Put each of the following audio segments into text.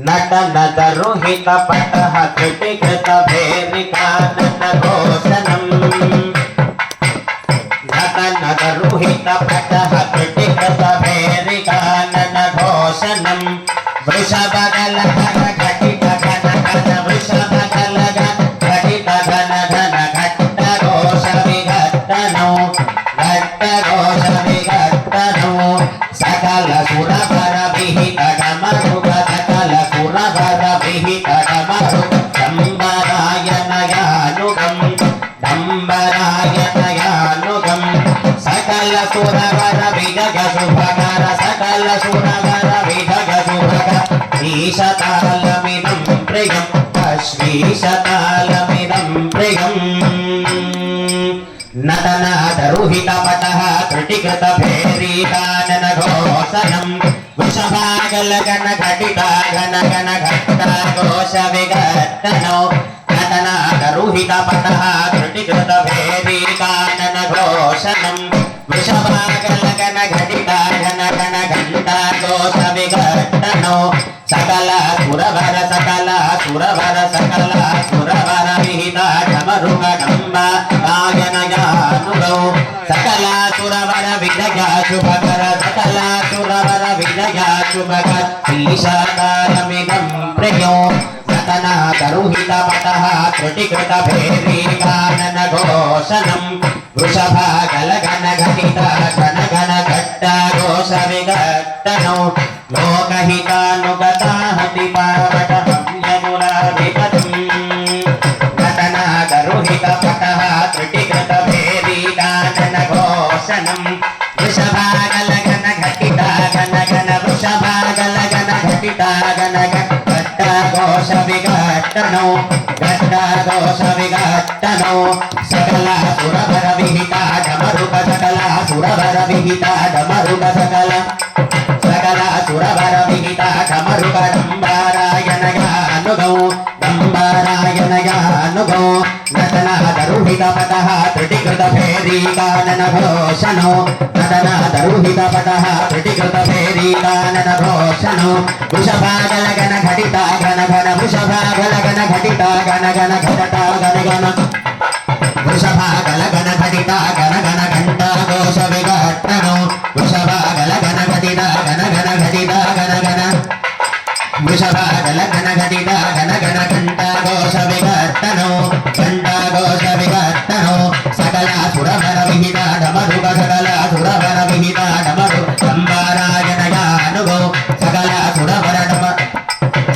नट नदरुहित पटः कृतिकृत भेरिकानन घोषणम् नट नदरुहित पटः कृतिकृत भेरिकानन घोषणम् वृषभगल घन घटित घन घन वृषभगल घटित घन घन घट्ट घोष विघट्टनो घट्ट घोष विघट्टनो सकल सुरवर विहित गमरुग सकल सुरवर विहित गमरुग डम्बरायनयानुगम् डम्बरायनयानुगम् सकल सुरवर विजग शुभकर सकल सुरवर विजग शुभकर श्रीशतालमिदं प्रियम् अश्रीशतालमिदं प्रियम् नटनादरुहित पटः त्रुटिकृत भेरीकानन घोषणम् वृषभागल घन घटिता घन घन घट्टा घोष विघट्टनो नटनादरुहित पटः त्रुटिकृत भेरीकानन घोषणम् वृषभागल घन घटिता घन घन घट्टा घोष विघट्टनो सकल सुरवर सकल सुरवर सकल सुरवर विहिता डमरुग डम्बरायनयानुगौ सकल सुरवर विजया शुभकर सकल सुरवर विजया शुभकर श्रीशतालमिदं प्रियो नटनादरुहित पटः त्रुटिकृत भेरीकानन घोषणम् वृषभागल घन घटिता घन घन घट्ट घोष विघट्टनो लोकहितानुगताहति पावटहं यमुनाधिपतिम् नटनादरुहित पटः त्रुटिकृत भेरीकानन घोषणम् वृषभागल घन घटिता घन घन वृषभागल घन घटिता घन घट्ट घोष विघट्टनो घट्ट घोष विघट्टनो सकल सुरवर विहिता डमरुग सकल सुरवर विहिता डमरुग सकल सकल सुरवर विहिता डमरुग डम्बरायनयानुगौ डम्बरायनयानुगौ नटनादरुहित पटः त्रुटिकृत भेरीकानन घोषणो नटनादरुहित पटः त्रुटिकृत भेरीकानन घोषणो वृषभागल घन घटिता घन घन वृषभागल घन घटिता घन घन घटता घन घन वृषभागल घन घटिता घन घन घंटा घोष विघट्टनो वृषभागल घन घटिता घन घन घटिता घन घन वृषभागल घन घटिता घन घन घंटा घोष विघट्टनो घंटा घोष विघट्टनो सकल सुरवर विहिता डमरुग सकल सुरवर विहिता डमरुग डम्बरायनयानुगौ सकल सुरवर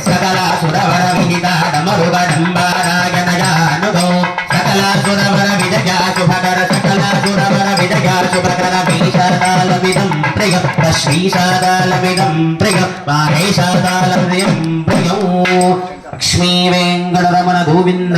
सकल सुरवर विहिता डमरुग डम्बरायनयानुगौ सकल सुरवर विजया शुभकर सकल सुरवर विजया शुभकर श्रीशतालमिदं प्रियम् श्रीशतालमिदं प्रियम् माहेशतालमिदं प्रियम् लक्ष्मी वेङ्कटरमण गोविन्द।